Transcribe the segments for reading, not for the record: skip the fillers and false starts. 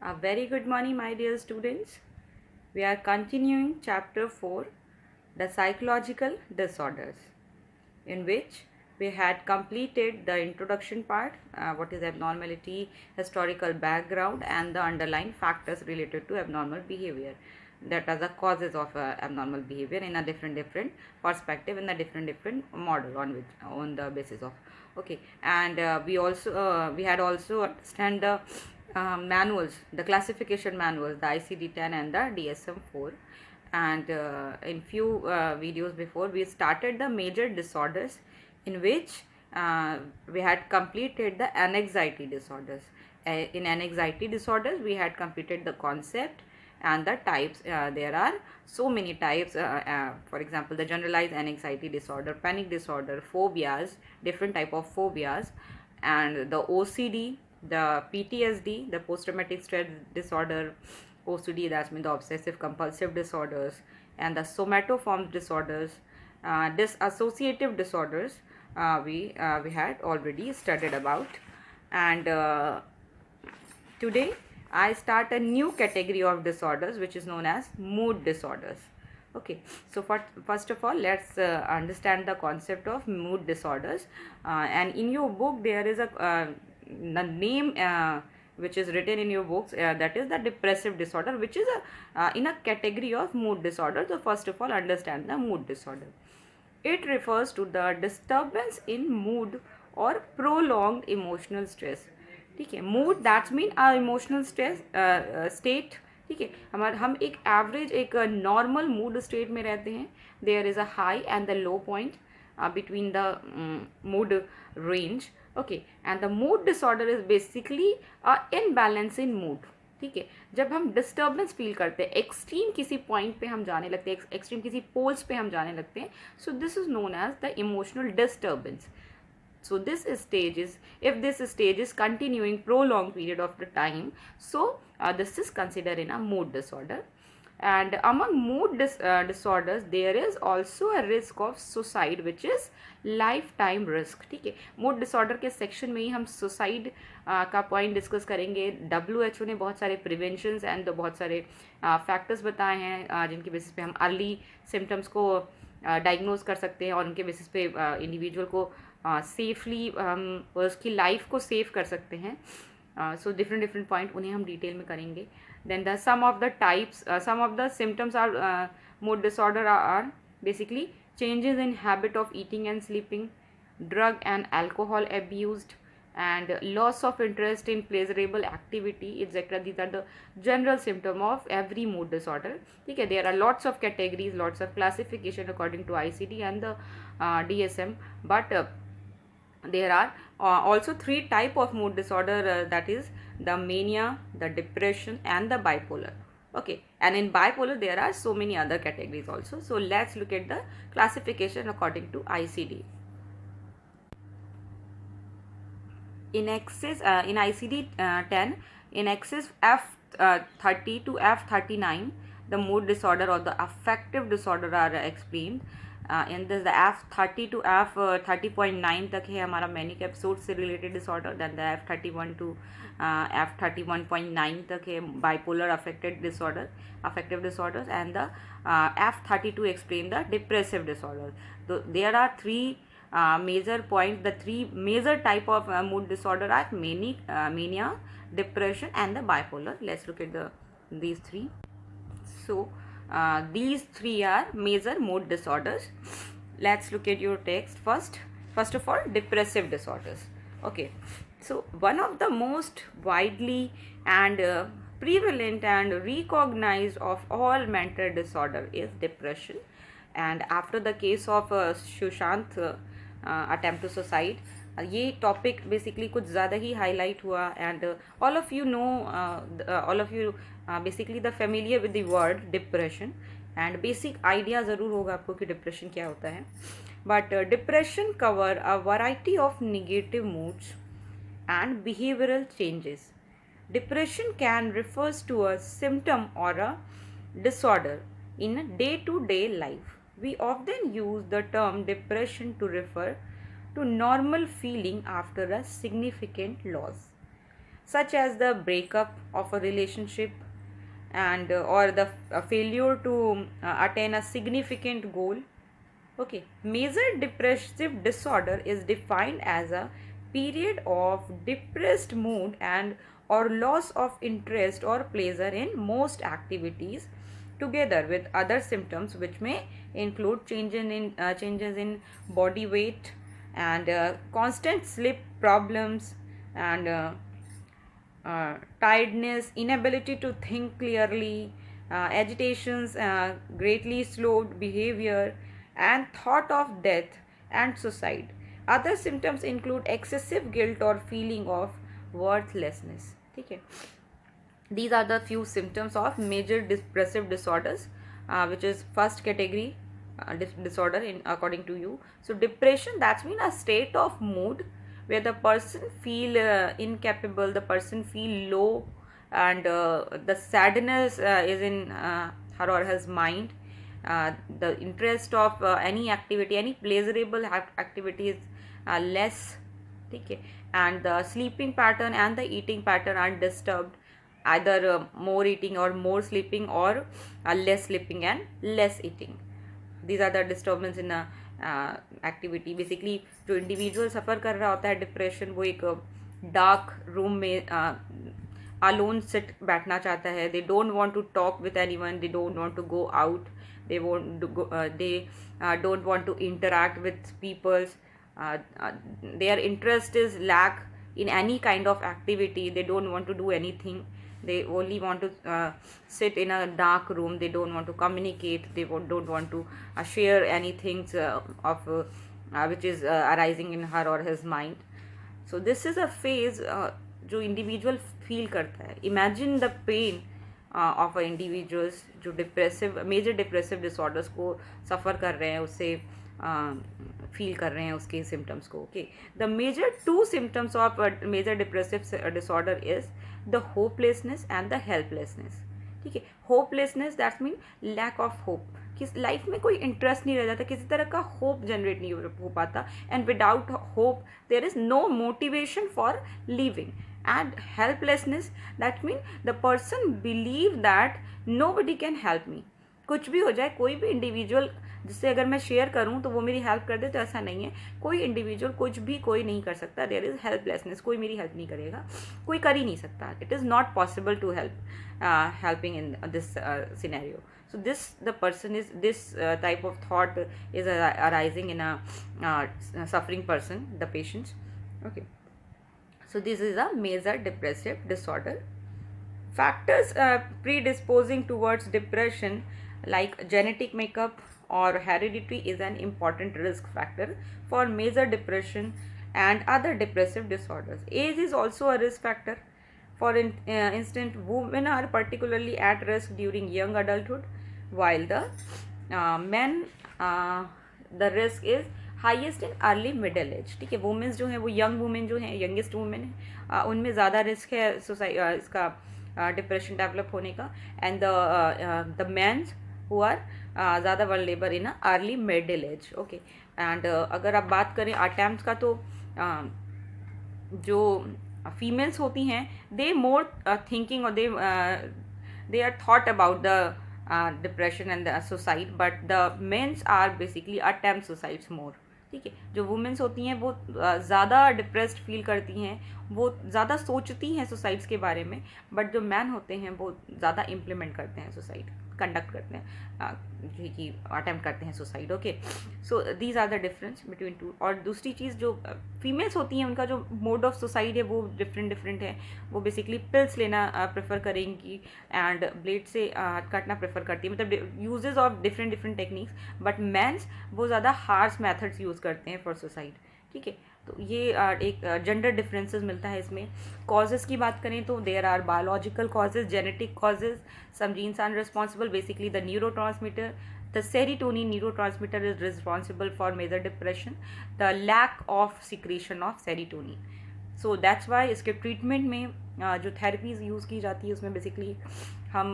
A very good morning, my dear students. We are continuing chapter 4, the psychological disorders, in which we had completed the introduction part, what is abnormality, historical background, and the underlying factors related to abnormal behavior. That are the causes of abnormal behavior in a different perspective, in a different model on the basis of. Okay, and we had also understand the manuals, the classification manuals, the ICD-10 and the DSM-4. And in few videos before, we started the major disorders, in which we had completed the anxiety disorders. In anxiety disorders, we had completed the concept and the types. There are so many types. For example, the generalized anxiety disorder, panic disorder, phobias, different type of phobias, and the OCD, the PTSD, the post-traumatic stress disorder, OCD, that's mean the obsessive compulsive disorders, and the somatoform disorders, dissociative disorders. We had already studied about, and today I start a new category of disorders, which is known as mood disorders. Okay, so first of all, let's understand the concept of mood disorders. And in your book, there is the name which is written in your books, that is the depressive disorder, which is in a category of mood disorder. So first of all, understand the mood disorder. It refers to the disturbance in mood or prolonged emotional stress. ठीक है, mood that's mean a emotional stress state. ठीक है, हम एक average एक normal mood state में रहते हैं. There is a high and the low point between the mood range. Okay, and the mood disorder is basically imbalance in mood. ठीक है, जब हम डिस्टर्बेंस फील करते हैं, एक्सट्रीम किसी पॉइंट पे हम जाने लगते हैं, एक्सट्रीम किसी पोल्स पे हम जाने लगते हैं, so this is known as the emotional disturbance. So this stage is, if this stage is continuing prolonged period of the time, so this is considered in a mood disorder. And among mood disorders, there is also a risk of suicide, which is lifetime risk. ठीक है, mood disorder के section में ही हम suicide का point discuss करेंगे. WHO ने बहुत सारे प्रिवेंशंस एंड बहुत सारे फैक्टर्स बताए हैं, जिनके बेसिस पे हम अर्ली सिम्टम्स को डायग्नोज कर सकते हैं, और उनके बेसिस पे इंडिविजुअल को सेफली उसकी लाइफ को सेव कर सकते हैं. सो डिफरेंट पॉइंट उन्हें हम डिटेल में करेंगे. Then the some of the types, some of the symptoms are mood disorder are basically changes in habit of eating and sleeping, drug and alcohol abused, and loss of interest in pleasurable activity, etc. These are the general symptom of every mood disorder. Okay, there are lots of categories, lots of classification according to ICD and the DSM, but there are also three type of mood disorder, that is the mania, the depression, and the bipolar. Okay, and in bipolar there are so many other categories also. So let's look at the classification according to ICD. In excess, in ICD-10, in excess F30 to F39, the mood disorder or the affective disorder are explained. In this, the F30 to F30.9 तक है हमारा manic episode से related disorder. Then the F31 to F31.9 तक है bipolar affective disorders, and the F32 explain the depressive disorders. So there are three major points. The three major type of mood disorder are mania, depression, and the bipolar. Let's look at these three. So these three are major mood disorders. Let's look at your text first. First of all, depressive disorders. Okay, so one of the most widely and prevalent and recognized of all mental disorder is depression. And after the case of Sushant attempt to suicide, ये topic basically कुछ ज़्यादा ही highlight हुआ. And all of you know, all of you basically the familiar with the word depression, and basic idea ज़रूर होगा आपको कि depression क्या होता है. But depression cover a variety of negative moods and behavioral changes. Depression can refers to a symptom or a disorder in day-to-day life. We often use the term depression to refer to normal feeling after a significant loss. such as the breakup of a relationship and or the failure to attain a significant goal. Okay, major depressive disorder is defined as a period of depressed mood and or loss of interest or pleasure in most activities, together with other symptoms which may include changes in body weight and constant sleep problems and tiredness, inability to think clearly, agitations, greatly slowed behavior, and thought of death and suicide. Other symptoms include excessive guilt or feeling of worthlessness. ठीक है, these are the few symptoms of major depressive disorders, which is first category disorder in according to you. So depression, that's mean a state of mood where the person feel incapable, the person feel low, and the sadness is in her or his mind. The interest of any activity, any pleasurable activity is less. ठीक है, and the sleeping pattern and the eating pattern are disturbed, either more eating or more sleeping, or less sleeping and less eating. These are the disturbance in activity. Basically जो individual suffer कर रहा होता है depression, वो एक dark room में alone sit बैठना चाहता है. They don't want to talk with anyone, they don't want to go out, they don't want to interact with peoples. their interest is lack in any kind of activity. They don't want to do anything. They only want to sit in a dark room. They don't want to communicate. They don't want to share anything of which is arising in her or his mind. So this is a phase जो individual feel करता है. Imagine the pain of a individuals जो depressive major depressive disorders को सफ़र कर रहे हैं, उससे feel कर रहे हैं उसके सिम्टम्स को. Okay, the major two symptoms of major depressive disorder is the hopelessness and the helplessness. ठीक है, hopelessness that's mean lack of hope, कि लाइफ में कोई इंटरेस्ट नहीं रह जाता, किसी तरह का होप जनरेट नहीं हो पाता, and without hope there is no motivation for living. And helplessness, that means the person believe that nobody can help me. कुछ भी हो जाए, कोई भी इंडिविजुअल जिससे अगर मैं शेयर करूं तो वो मेरी हेल्प कर दे, तो ऐसा नहीं है. कोई इंडिविजुअल कुछ भी कोई नहीं कर सकता. देयर इज हेल्पलेसनेस, कोई मेरी हेल्प नहीं करेगा, कोई कर ही नहीं सकता. It is not possible to helping in this scenario. So the person is this type of thought is arising in a suffering person, the patients. Okay. So this is a major depressive disorder. Factors predisposing towards depression like genetic makeup or heredity is an important risk factor for major depression and other depressive disorders. Age is also a risk factor. For instance, women are particularly at risk during young adulthood, while the men, the risk is highest in early middle as. ठीक है, women's जो हैं वो young women जो हैं, youngest women है, उनमें ज़्यादा रिस्क है इसका डिप्रेशन डेवलप होने का. And the mens who are ज़्यादा vulnerable in early middle age. Okay, and अगर आप बात करें अटैम्प्ट्स का, तो जो फीमेल्स होती हैं दे मोर थिंकिंग और they are thought about the depression and the suicide, but the men's are basically attempt suicides more. ठीक है, जो वुमेन्स होती हैं वो ज़्यादा डिप्रेस्ड फील करती हैं, वो ज़्यादा सोचती हैं सुसाइड्स के बारे में, बट जो मैन होते हैं वो ज़्यादा इम्प्लीमेंट करते हैं सुसाइड, कंडक्ट करते हैं, कि अटैम्प्ट करते हैं suicide. Okay, so these are the difference between two. और दूसरी चीज़, जो फीमेल्स होती हैं उनका जो मोड ऑफ सुसाइड है वो डिफरेंट है. वो बेसिकली पिल्स लेना प्रेफर करेंगी एंड ब्लेड से कटना प्रेफर करती है, मतलब uses of different techniques. But men's वो ज़्यादा हार्श मेथड्स यूज़ करते हैं फॉर सुसाइड. ठीक है, तो ये एक जेंडर डिफरेंसेस मिलता है इसमें. कॉजेज़ की बात करें तो there are biological causes, genetic causes, some genes are responsible. Basically the neurotransmitter, the serotonin neurotransmitter is responsible for major depression, the lack of secretion of serotonin. So that's why इसके treatment में जो therapies use की जाती है उसमें basically हम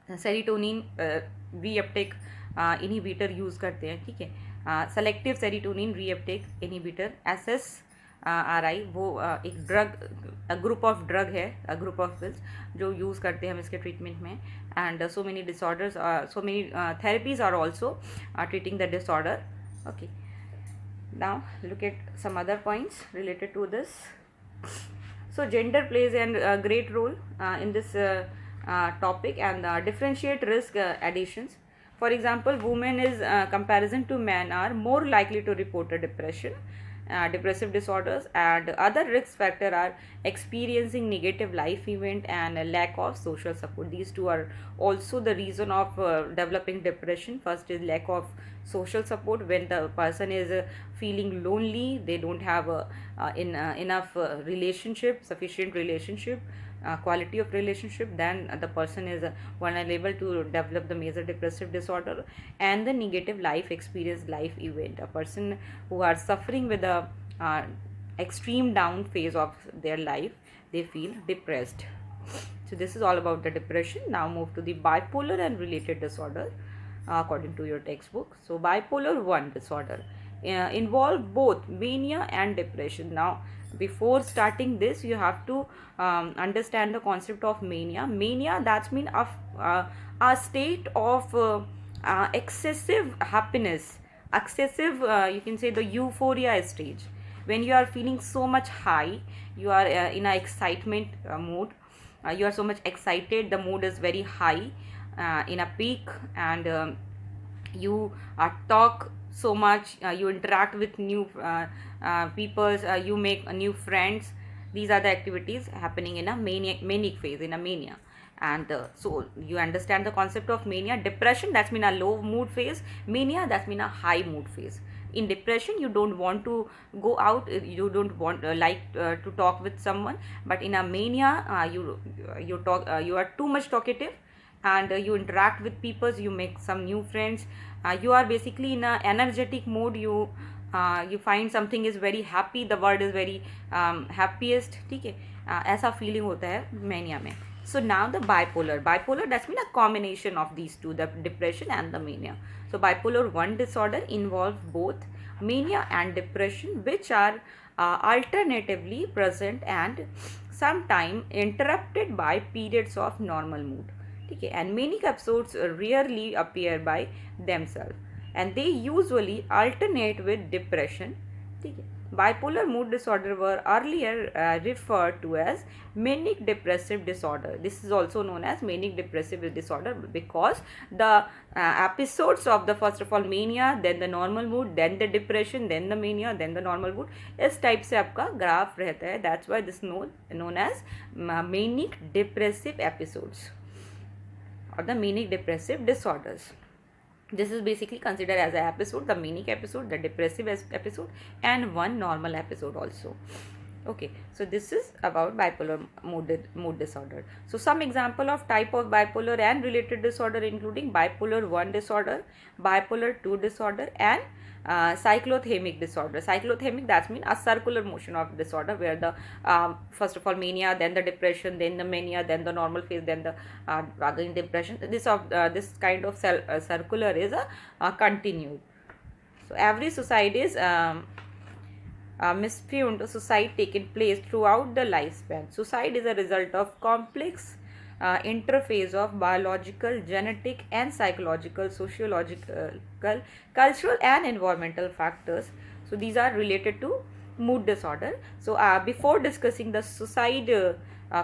serotonin reuptake inhibitor use करते हैं. ठीक है, selective serotonin reuptake inhibitor, SS RI, वो एक ड्रग, ग्रुप ऑफ ड्रग है, ग्रुप ऑफ पिल्स जो यूज़ करते हैं हम इसके ट्रीटमेंट में. And so many disorders, so many therapies are also treating the disorder. Okay, now look at some other points related to this. So gender plays a great role in this topic, and differentiate risk additions. For example, women is comparison to men are more likely to report a depression, depressive disorders, and other risk factor are experiencing negative life event and a lack of social support. These two are also the reason of developing depression. First is lack of social support. When the person is feeling lonely, they don't have enough relationship, sufficient relationship, quality of relationship, then the person is vulnerable to develop the major depressive disorder. And the negative life experience, life event, a person who are suffering with a extreme down phase of their life, they feel depressed. So this is all about the depression. Now move to the bipolar and related disorder according to your textbook. So bipolar 1 disorder involve both mania and depression. Now before starting this, you have to understand the concept of mania. Mania, that's mean a state of excessive happiness, excessive, you can say the euphoria stage, when you are feeling so much high, you are in a excitement mood, you are so much excited, the mood is very high, in a peak, and you talk so much, you interact with new people, you make new friends. These are the activities happening in a manic phase, in a mania. And so you understand the concept of mania. Depression, that's mean a low mood phase. Mania, that's mean a high mood phase. In depression, you don't want to go out, you don't want to talk with someone. But in a mania, you talk, you are too much talkative, and you interact with people, you make some new friends, you are basically in a energetic mode, you find something is very happy, the word is very happiest. ठीक है, ऐसा feeling होता है mania में. So now the bipolar, that's mean a combination of these two, the depression and the mania. So bipolar 1 disorder involves both mania and depression, which are alternatively present and sometimes interrupted by periods of normal mood. ठीक है, and manic episodes rarely appear by themselves, and they usually alternate with depression. ठीक है, bipolar mood disorder were earlier referred to as manic depressive disorder. This is also known as manic depressive disorder because the episodes of the, first of all, mania, then the normal mood, then the depression, then the mania, then the normal mood, इस type से आपका graph रहता है. That's why this known as manic depressive episodes or the manic depressive disorders. This is basically considered as an episode, the manic episode, the depressive episode, and one normal episode also. Okay, so this is about bipolar mood disorder. So some example of type of bipolar and related disorder including bipolar 1 disorder, bipolar 2 disorder, and cyclothymic disorder. Cyclothymia, that's mean a circular motion of disorder where the first of all mania, then the depression, then the mania, then the normal phase, then the again depression. This kind of circular is a continued. So every suicide is misfewned suicide taking place throughout the lifespan. Suicide is a result of complex interface of biological, genetic, and psychological, sociological, cultural, and environmental factors. So these are related to mood disorder. So before discussing the suicide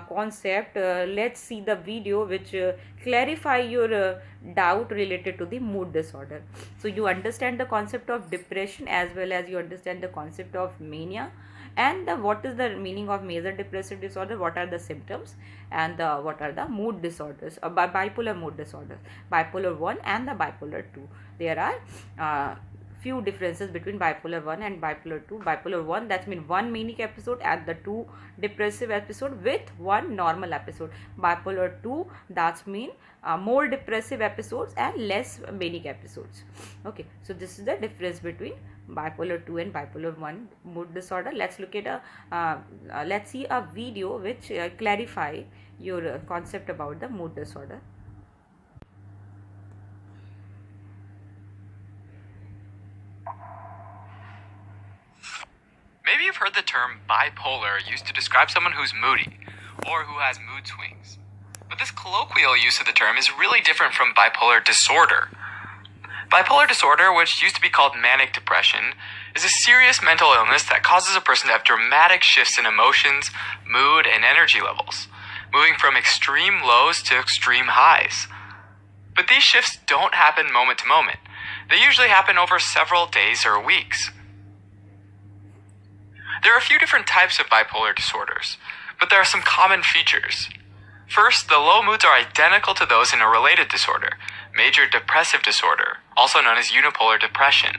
concept, let's see the video which clarify your doubt related to the mood disorder. So you understand the concept of depression as well as you understand the concept of mania, and what is the meaning of major depressive disorder, what are the symptoms, and what are the mood disorders, bipolar mood disorders, bipolar 1 and the bipolar 2. There are few differences between bipolar 1 and bipolar 2. Bipolar 1, that's mean one manic episode and the 2 depressive episode with one normal episode. Bipolar 2, that's mean more depressive episodes and less manic episodes. Okay, so this is the difference between bipolar 2 and bipolar 1 mood disorder. Let's look at let's see a video which clarify your concept about the mood disorder. Maybe you've heard the term bipolar used to describe someone who's moody, or who has mood swings. But this colloquial use of the term is really different from bipolar disorder. Bipolar disorder, which used to be called manic depression, is a serious mental illness that causes a person to have dramatic shifts in emotions, mood, and energy levels, moving from extreme lows to extreme highs. But these shifts don't happen moment to moment. They usually happen over several days or weeks. There are a few different types of bipolar disorders, but there are some common features. First, the low moods are identical to those in a related disorder, major depressive disorder, also known as unipolar depression.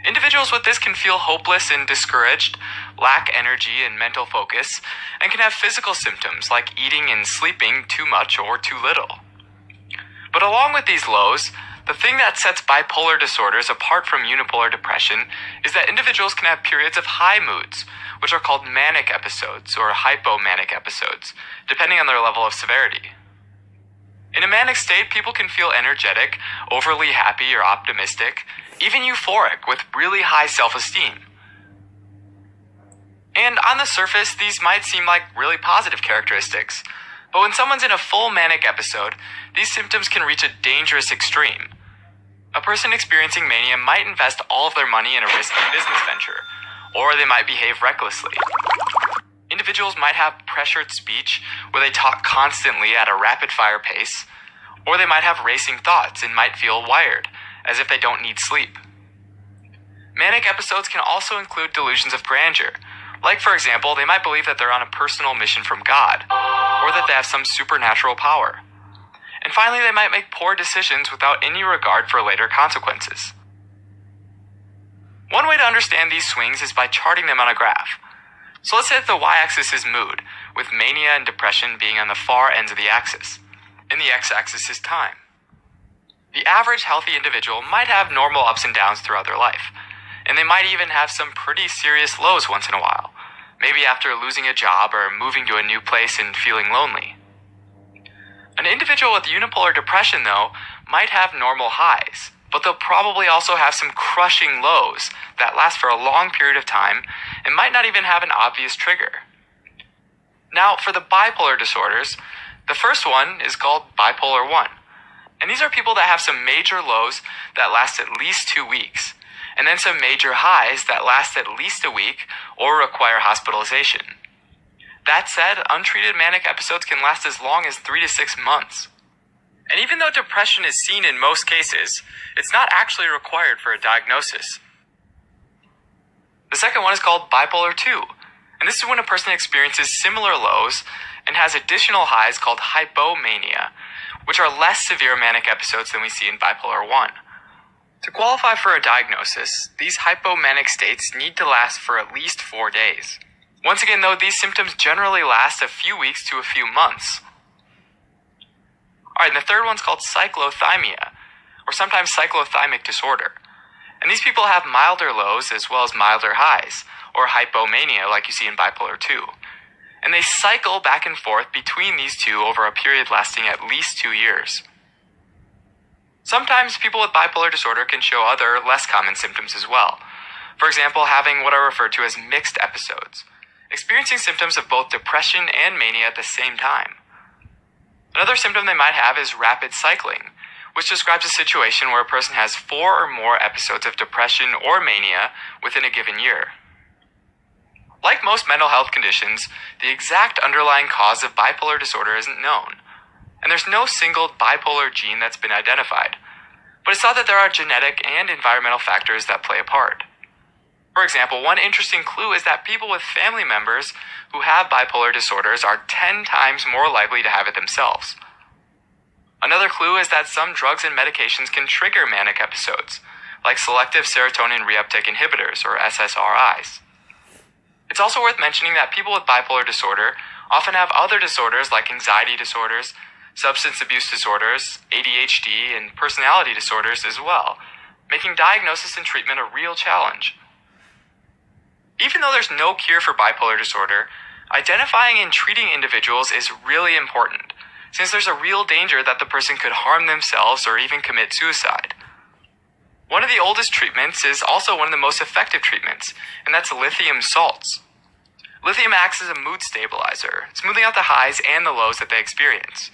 Individuals with this can feel hopeless and discouraged, lack energy and mental focus, and can have physical symptoms like eating and sleeping too much or too little. But along with these lows, the thing that sets bipolar disorders apart from unipolar depression is that individuals can have periods of high moods, which are called manic episodes or hypomanic episodes, depending on their level of severity. In a manic state, people can feel energetic, overly happy or optimistic, even euphoric with really high self-esteem. And on the surface, these might seem like really positive characteristics, but when someone's in a full manic episode, these symptoms can reach a dangerous extreme. A person experiencing mania might invest all of their money in a risky business venture, or they might behave recklessly. Individuals might have pressured speech, where they talk constantly at a rapid-fire pace, or they might have racing thoughts and might feel wired, as if they don't need sleep. Manic episodes can also include delusions of grandeur. Like, for example, they might believe that they're on a personal mission from God, or that they have some supernatural power. And finally, they might make poor decisions without any regard for later consequences. One way to understand these swings is by charting them on a graph. So let's say that the y-axis is mood, with mania and depression being on the far ends of the axis, and the x-axis is time. The average healthy individual might have normal ups and downs throughout their life, and they might even have some pretty serious lows once in a while, maybe after losing a job or moving to a new place and feeling lonely. An individual with unipolar depression, though, might have normal highs, but they'll probably also have some crushing lows that last for a long period of time and might not even have an obvious trigger. Now, for the bipolar disorders, the first one is called bipolar 1. And these are people that have some major lows that last at least 2 weeks, and then some major highs that last at least a week or require hospitalization. That said, untreated manic episodes can last as long as 3 to 6 months. And even though depression is seen in most cases, it's not actually required for a diagnosis. The second one is called bipolar 2, and this is when a person experiences similar lows and has additional highs called hypomania, which are less severe manic episodes than we see in bipolar 1. To qualify for a diagnosis, these hypomanic states need to last for at least 4 days. Once again, though, these symptoms generally last a few weeks to a few months. Alright, and the third one's called cyclothymia, or sometimes cyclothymic disorder. And these people have milder lows as well as milder highs, or hypomania like you see in bipolar 2. And they cycle back and forth between these two over a period lasting at least 2 years. Sometimes people with bipolar disorder can show other, less common symptoms as well. For example, having what are referred to as mixed episodes, experiencing symptoms of both depression and mania at the same time. Another symptom they might have is rapid cycling, which describes a situation where a person has 4 or more episodes of depression or mania within a given year. Like most mental health conditions, the exact underlying cause of bipolar disorder isn't known, and there's no single bipolar gene that's been identified, but it's thought that there are genetic and environmental factors that play a part. For example, one interesting clue is that people with family members who have bipolar disorders are 10 times more likely to have it themselves. Another clue is that some drugs and medications can trigger manic episodes, like selective serotonin reuptake inhibitors, or SSRIs. It's also worth mentioning that people with bipolar disorder often have other disorders like anxiety disorders, substance abuse disorders, ADHD, and personality disorders as well, making diagnosis and treatment a real challenge. Even though there's no cure for bipolar disorder, identifying and treating individuals is really important, since there's a real danger that the person could harm themselves or even commit suicide. One of the oldest treatments is also one of the most effective treatments, and that's lithium salts. Lithium acts as a mood stabilizer, smoothing out the highs and the lows that they experience.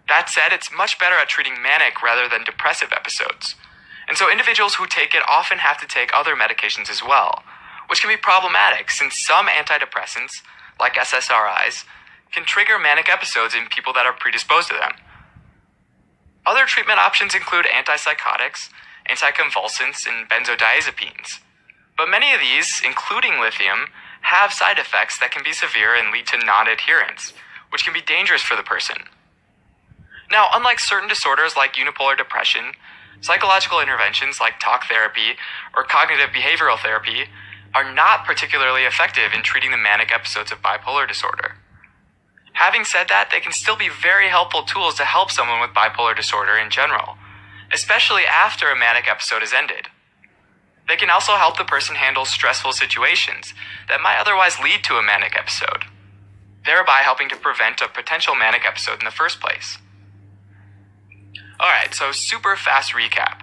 That said, it's much better at treating manic rather than depressive episodes. And so individuals who take it often have to take other medications as well, which can be problematic since some antidepressants, like SSRIs, can trigger manic episodes in people that are predisposed to them. Other treatment options include antipsychotics, anticonvulsants, and benzodiazepines. But many of these, including lithium, have side effects that can be severe and lead to non-adherence, which can be dangerous for the person. Now, unlike certain disorders like unipolar depression, psychological interventions like talk therapy or cognitive behavioral therapy are not particularly effective in treating the manic episodes of bipolar disorder. Having said that, they can still be very helpful tools to help someone with bipolar disorder in general, especially after a manic episode has ended. They can also help the person handle stressful situations that might otherwise lead to a manic episode, thereby helping to prevent a potential manic episode in the first place. Alright, so super fast recap.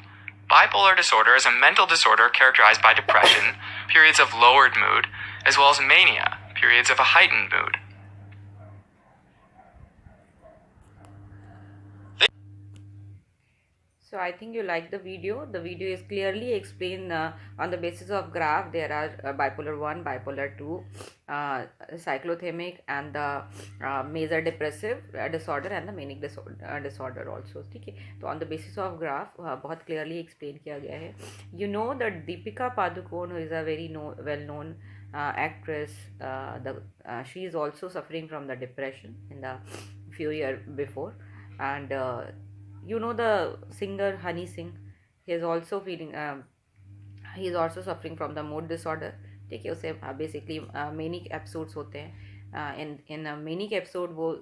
Bipolar disorder is a mental disorder characterized by depression, periods of lowered mood, as well as mania, periods of a heightened mood. So I think you like the video. The video is clearly explained on the basis of graph. There are bipolar 1, bipolar 2, cyclothymic, and the major depressive disorder and the manic disorder also. ठीक है, तो on the basis of graph बहुत clearly explain किया गया है. You know that Deepika Padukone, who is a very well-known actress, she is also suffering from the depression in the few years before, and you know the singer Honey Singh, he is also he is also suffering from the mood disorder. ठीक है, उसे basically manic episodes होते हैं. इन manic episode वो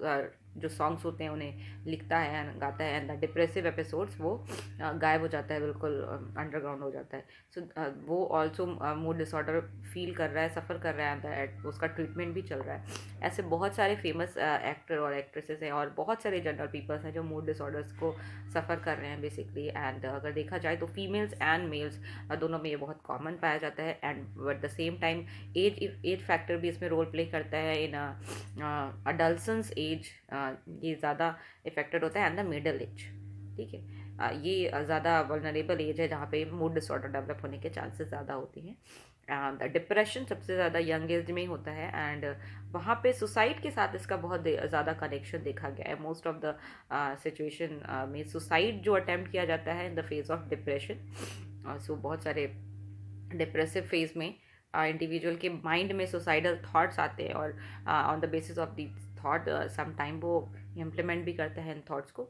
जो songs होते हैं उन्हें लिखता है एंड गाता है, एंड द डिप्रेसिव एपिसोड्स वो गायब हो जाता है, बिल्कुल अंडरग्राउंड हो जाता है. सो वो ऑल्सो मूड डिसऑर्डर फील कर रहा है, सफ़र कर रहा है, एंड उसका ट्रीटमेंट भी चल रहा है. ऐसे बहुत सारे फेमस एक्टर और एक्ट्रेसेस हैं और बहुत सारे जनरल पीपल्स हैं जो मूड डिसऑर्डर्स को सफ़र कर रहे हैं बेसिकली. एंड अगर देखा जाए तो फीमेल्स एंड मेल्स दोनों में ये बहुत कॉमन पाया जाता है. And at the same time age factor भी इसमें रोल प्ले करता है. इन अडल्सन्स एज ये ज़्यादा इफेक्टेड होता है, एंड द मिडल एज. ठीक है, ये ज़्यादा वल्नरेबल एज है जहाँ पे मूड डिसऑर्डर डेवलप होने के चांसेस ज़्यादा होती हैं. डिप्रेशन सबसे ज़्यादा यंग एज में ही होता है, एंड वहाँ पे सुसाइड के साथ इसका बहुत ज़्यादा कनेक्शन देखा गया है. मोस्ट ऑफ द सिचुएशन में सुसाइड जो अटैम्प्ट किया जाता है in the phase of depression. So बहुत सारे डिप्रेसिव फेज में इंडिविजुअल के माइंड में सुसाइडल थाट्स आते हैं, और on the basis of the thought some time वो इम्प्लीमेंट भी करते हैं इन थॉट्स को.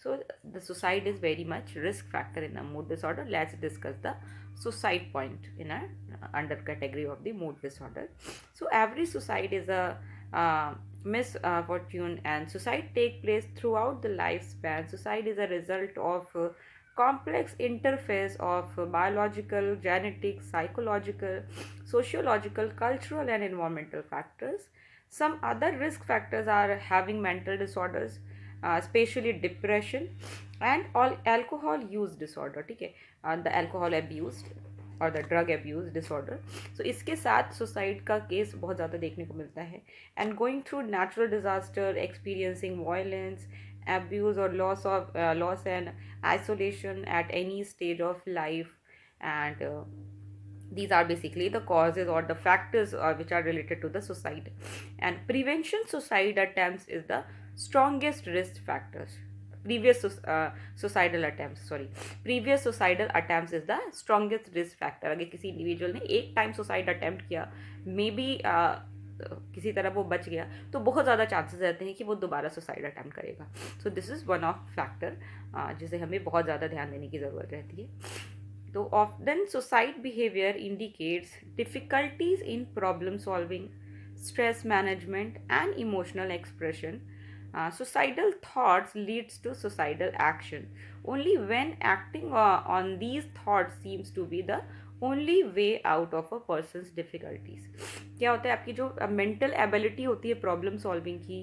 So the suicide is very much risk factor in a mood disorder. Let's discuss the suicide point in a under category of the mood disorder. So every suicide is a misfortune, and suicide take place throughout the lifespan. Suicide is a result of complex interface of biological, genetic, psychological, sociological, cultural, and environmental factors. Some other risk factors are having mental disorders, especially depression, and all alcohol use disorder. ठीक है, the alcohol abuse और the drug abuse disorder. सो इसके साथ suicide का case बहुत ज़्यादा देखने को मिलता है. And going through natural disaster, experiencing violence, abuse or loss and isolation at any stage of life, and these are basically the causes or the factors which are related to the suicide. And prevention suicide attempts is the strongest risk factors. Previous suicidal attempts is the strongest risk factor. अगर किसी individual ने एक time suicide attempt किया, may be किसी तरह वो बच गया, तो बहुत ज़्यादा चांसेस रहते हैं कि वो दोबारा सुसाइड अटैम्प्ट करेगा. सो this is one of factor जिसे हमें बहुत ज़्यादा ध्यान देने की ज़रूरत रहती है. तो often suicide behavior indicates difficulties in problem solving, stress management, and emotional expression. Suicidal thoughts leads to suicidal action only when acting on these thoughts seems to be the only way out of a person's difficulties. क्या होता है, आपकी जो mental ability होती है problem solving की,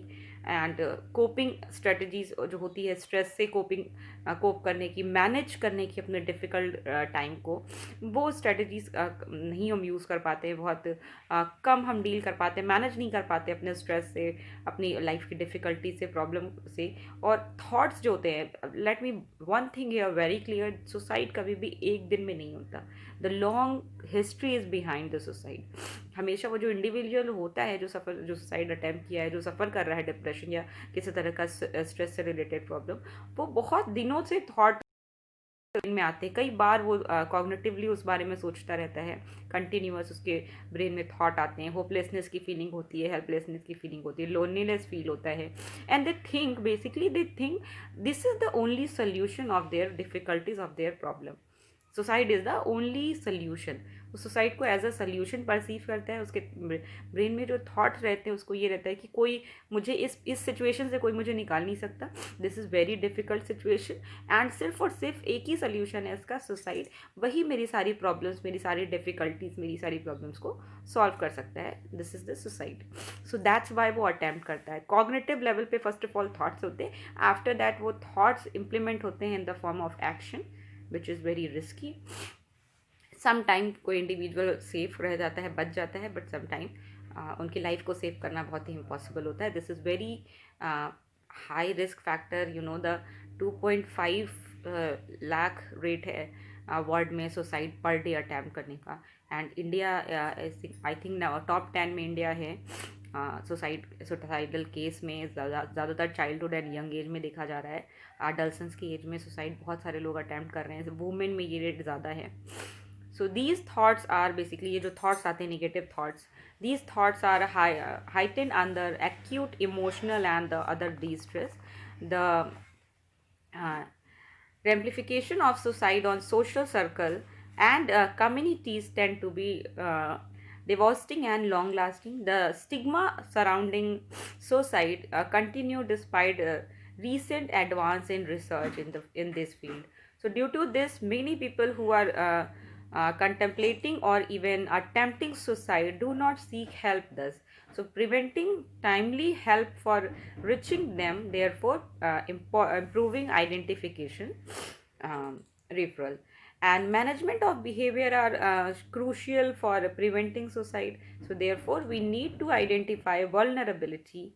and coping strategies जो होती है स्ट्रेस से कोप करने की, मैनेज करने की अपने डिफ़िकल्ट टाइम को, वो स्ट्रेटजीज नहीं हम यूज़ कर पाते हैं, बहुत कम हम डील कर पाते हैं, मैनेज नहीं कर पाते अपने स्ट्रेस से, अपनी लाइफ की डिफ़िकल्टी से, प्रॉब्लम से। और थॉट्स जो होते हैं, let me one thing here very clear, suicide कभी भी एक दिन में नहीं होता। The long history is behind the suicide. हमेशा वो जो इंडिविजुअल होता है जो सुसाइड अटैम्प्ट किया है, जो सफ़र कर रहा है डिप्रेशन या किसी तरह का स्ट्रेस से रिलेटेड प्रॉब्लम, वो बहुत दिनों से थॉट में आते हैं। कई बार वो कॉग्निटिवली उस बारे में सोचता रहता है, कंटिन्यूअस उसके ब्रेन में थॉट आते हैं, होपलेसनेस की फीलिंग होती है, हेल्पलेसनेस की फीलिंग होती है, लोनलीनेस फील होता है, and they think this is the only solution of their difficulties, of their problem. Suicide is the only solution. वो सुसाइड को एज अ सोल्यूशन परसीव करता है। उसके ब्रेन में जो थॉट्स रहते हैं उसको ये रहता है कि कोई मुझे इस सिचुएशन से कोई मुझे निकाल नहीं सकता, this is very difficult situation, and सिर्फ और सिर्फ एक ही सोल्यूशन है इसका, सुसाइड। वही मेरी सारी प्रॉब्लम्स, मेरी सारी डिफ़िकल्टीज़, मेरी सारी प्रॉब्लम्स को सॉल्व कर सकता है, this is the suicide. So that's why वो अटैम्प्ट करता है। कॉग्निटिव लेवल पे फर्स्ट ऑफ ऑल थॉट्स होते हैं, आफ्टर दैट वो थॉट्स इम्प्लीमेंट होते हैं in the form of action which is very risky. Some time कोई इंडिविजुअल सेफ रह जाता है, बच जाता है, बट सम टाइम उनकी लाइफ को सेव करना बहुत ही इम्पॉसिबल होता है। This is very high risk factor. You know the 2.5 lakh rate है वर्ल्ड में सुसाइड पर डे अटैम्प्ट करने का, and India I think top 10 में इंडिया है सुसाइडल केस में। ज़्यादातर चाइल्डहुड एंड यंग एज में देखा जा रहा है, अडल्सन्स की एज में सुसाइड बहुत सारे लोग अटैम्प्ट कर रहे हैं, वुमेन में ये रेट ज़्यादा है। So these thoughts are basically, ये जो thoughts आते हैं negative thoughts, these thoughts are heightened under acute emotional and the other distress. The uh, ramification of suicide on social circle and communities tend to be devastating and long lasting. The stigma surrounding suicide continue despite recent advance in research in this field. So due to this, many people who are contemplating or even attempting suicide do not seek help thus. So preventing timely help for reaching them, therefore improving identification, referral, and management of behavior are crucial for preventing suicide. So therefore we need to identify vulnerability,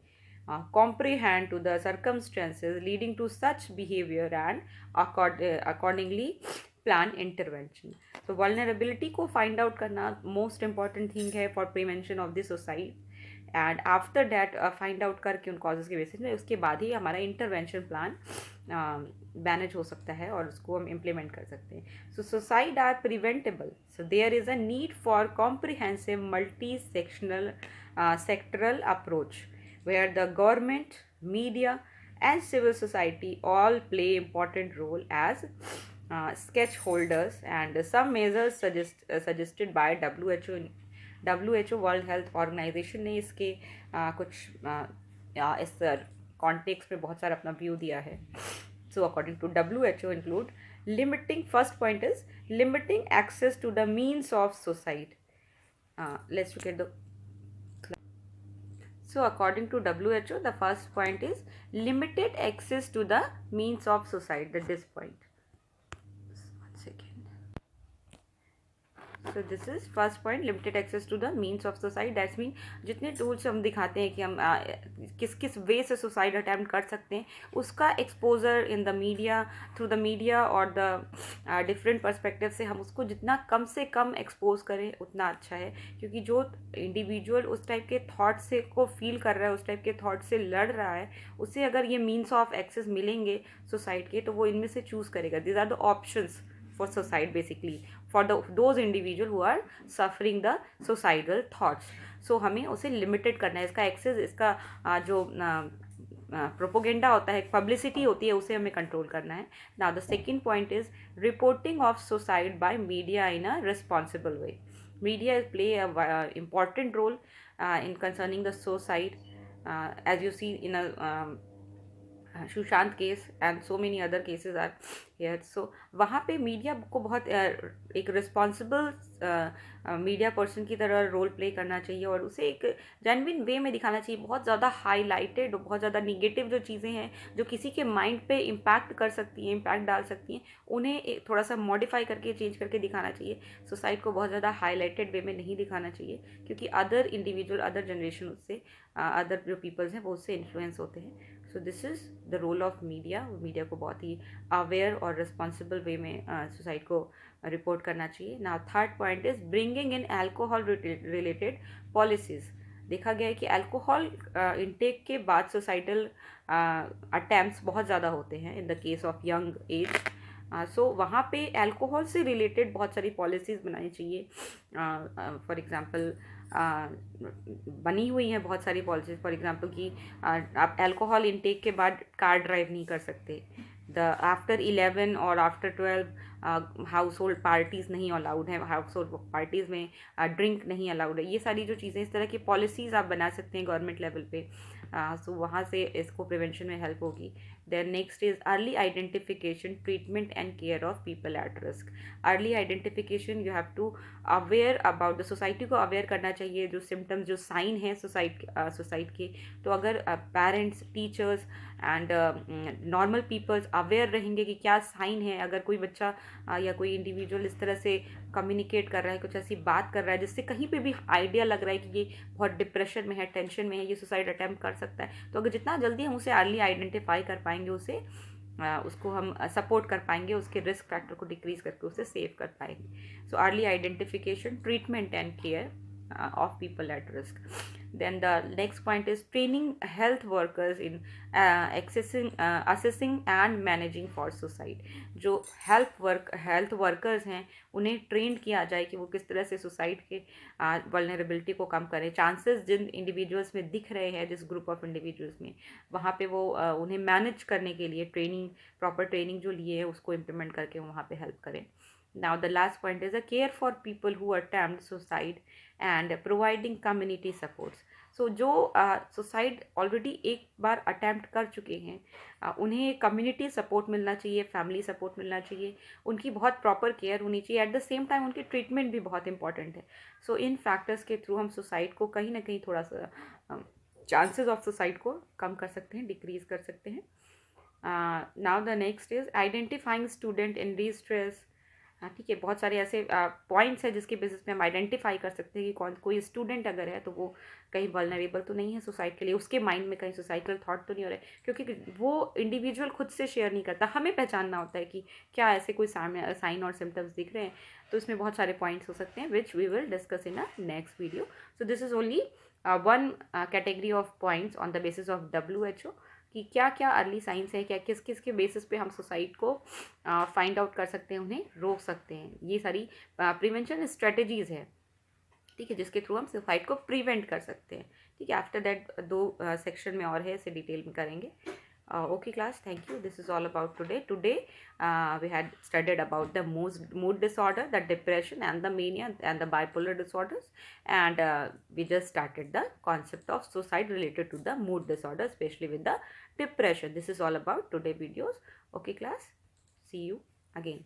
comprehend to the circumstances leading to such behavior, and accordingly plan intervention. तो vulnerability को find out करना most important thing है for prevention of this suicide, and after that find out करके उन causes के basis में उसके बाद ही हमारा इंटरवेंशन प्लान मैनेज हो सकता है और उसको हम इम्प्लीमेंट कर सकते हैं। So suicide are preventable, so there is a need for comprehensive multi sectional sectoral approach where the government, media, and civil society all play important role as sketch holders, and some measures suggested by WHO World Health Organization ने इसके इस context में बहुत सारा अपना view दिया है। So according to WHO include limiting, first point is limiting access to the means of suicide. Let's look at the So according to WHO, the first point is limited access to the means of suicide. This point. One second. So this is first point, limited access to the means of suicide. That's mean जितने tools हम दिखाते हैं कि हम किस किस वे से suicide attempt कर सकते हैं, उसका exposure in the media, through the media और द डिफरेंट पर्सपेक्टिव से हम उसको जितना कम से कम एक्सपोज करें उतना अच्छा है। क्योंकि जो इंडिविजुअल उस टाइप के थाट से को फील कर रहा है, उस टाइप के थाट से लड़ रहा है, उसे अगर ये मीन्स ऑफ एक्सेस मिलेंगे सुसाइड के, तो वो इनमें से चूज़ करेगा। These are the options for suicide, basically for those individual who are suffering the suicidal thoughts. So हमें उसे लिमिटेड करना है, इसका एक्सेस, इसका जो प्रोपोगेंडा होता है, पब्लिसिटी होती है, उसे हमें कंट्रोल करना है। Now the second point is reporting of suicide by media in a responsible way. Media play a important role in concerning the suicide, as you see in a Sushant case and so many other cases are here. So वहाँ पे media को बहुत एक responsible media person की तरह role play करना चाहिए और उसे एक जेन्युइन वे में दिखाना चाहिए. बहुत ज़्यादा हाईलाइटेड, बहुत ज़्यादा निगेटिव जो चीज़ें हैं जो किसी के माइंड पे इम्पैक्ट कर सकती हैं, इम्पैक्ट डाल सकती हैं, उन्हें थोड़ा सा मॉडिफाई करके, चेंज करके दिखाना चाहिए. सुसाइड को बहुत ज़्यादा हाईलाइटेड वे में नहीं दिखाना चाहिए, क्योंकि अदर इंडिविजुअल, अदर जनरेशन उससे, अदर जो पीपल्स हैं वो उससे इन्फ्लुएंस होते हैं. So this is the role of media. Media को बहुत ही अवेयर और रिस्पॉन्सिबल वे में सुसाइड को रिपोर्ट करना चाहिए. Now third point is bringing in alcohol related policies. देखा गया है कि अल्कोहल इंटेक के बाद सुसाइडल अटैम्प्ट्स बहुत ज़्यादा होते हैं in the case of young age. So वहाँ पे अल्कोहल से रिलेटेड बहुत सारी पॉलिसीज़ बनानी चाहिए. फॉर एग्ज़ाम्पल बनी हुई हैं बहुत सारी पॉलिसीज़. फॉर एग्ज़ाम्पल कि आप अल्कोहल इंटेक के बाद कार ड्राइव नहीं कर सकते. द आफ्टर 11 और आफ्टर 12 हाउस होल्ड पार्टीज़ नहीं अलाउड हैं. हाउस होल्ड पार्टीज़ में ड्रिंक नहीं अलाउड है. ये सारी जो चीज़ें, इस तरह की पॉलिसीज़ आप बना सकते हैं गवर्नमेंट लेवल पे. सो वहाँ से इसको प्रिवेंशन में हेल्प होगी. Then next is early identification, treatment and care of people at risk. Early identification, you have to aware about the society को अवेयर करना चाहिए जो सिम्टम्स, जो साइन हैं सुसाइड के. तो अगर parents, teachers and normal peoples aware रहेंगे कि क्या साइन है, अगर कोई बच्चा या कोई इंडिविजुअल इस तरह से कम्युनिकेट कर रहा है, कुछ ऐसी बात कर रहा है जिससे कहीं पे भी आइडिया लग रहा है कि ये बहुत डिप्रेशन में है, टेंशन में है, ये सुसाइड अटैम्प्ट कर सकता है, तो अगर जितना जल्दी हम उसे अर्ली आइडेंटिफाई कर पाएंगे, उसे उसको हम सपोर्ट कर पाएंगे, उसके रिस्क फैक्टर को डिक्रीज करके उसे सेव कर पाएंगे. So early identification, treatment and care of people at risk. Then the next point is training health workers in assessing and managing for suicide. जो हेल्थ वर्कर्स हैं उन्हें ट्रेंड किया जाए कि वो किस तरह से सुसाइड के वल्नरेबिलिटी को कम करें. चांसेस जिन इंडिविजुअल्स में दिख रहे हैं, जिस ग्रुप ऑफ इंडिविजुअल्स में, वहाँ पे वो उन्हें मैनेज करने के लिए ट्रेनिंग, प्रॉपर ट्रेनिंग जो लिए है उसको इम्प्लीमेंट करके वहाँ पे हेल्प करें. Now the last point is a care for people who attempt suicide and providing community supports. So जो सुसाइड ऑलरेडी एक बार अटैम्प्ट कर चुके हैं, उन्हें कम्युनिटी सपोर्ट मिलना चाहिए, फैमिली सपोर्ट मिलना चाहिए, उनकी बहुत प्रॉपर केयर होनी चाहिए. एट द सेम टाइम उनकी ट्रीटमेंट भी बहुत इंपॉर्टेंट है. सो इन फैक्टर्स के थ्रू हम सुसाइड को कहीं ना कहीं थोड़ा सा, चांसेस ऑफ सुसाइड को कम कर सकते हैं, डिक्रीज कर सकते हैं. Now the next is identifying student in distress. ठीक है, बहुत सारे ऐसे पॉइंट्स हैं जिसके बेसिस पे हम आइडेंटिफाई कर सकते हैं कि कोई स्टूडेंट अगर है तो वो कहीं वल्नरेबल तो नहीं है सुसाइड के लिए, उसके माइंड में कहीं सुसाइडल थॉट तो नहीं हो रहा है, क्योंकि वो इंडिविजुअल खुद से शेयर नहीं करता. हमें पहचानना होता है कि क्या ऐसे कोई साइन और सिम्टम्स दिख रहे हैं. तो इसमें बहुत सारे पॉइंट्स हो सकते हैं which we will discuss in a next video. So this is only one category of points on the basis of WHO कि क्या क्या अर्ली साइंस है, क्या किस किस के बेसिस पे हम सुसाइड को फाइंड आउट कर सकते हैं, उन्हें रोक सकते हैं. ये सारी प्रिवेंशन स्ट्रेटजीज है, ठीक है, जिसके थ्रू हम सुसाइड को प्रिवेंट कर सकते हैं. ठीक है, आफ्टर दैट 2 सेक्शन में और है, इसे डिटेल में करेंगे. Okay class, thank you. This is all about today. Today we had studied about the mood disorder, the depression and the mania and the bipolar disorders, and we just started the concept of suicide related to the mood disorder, especially with the depression. This is all about today videos. Okay class, see you again.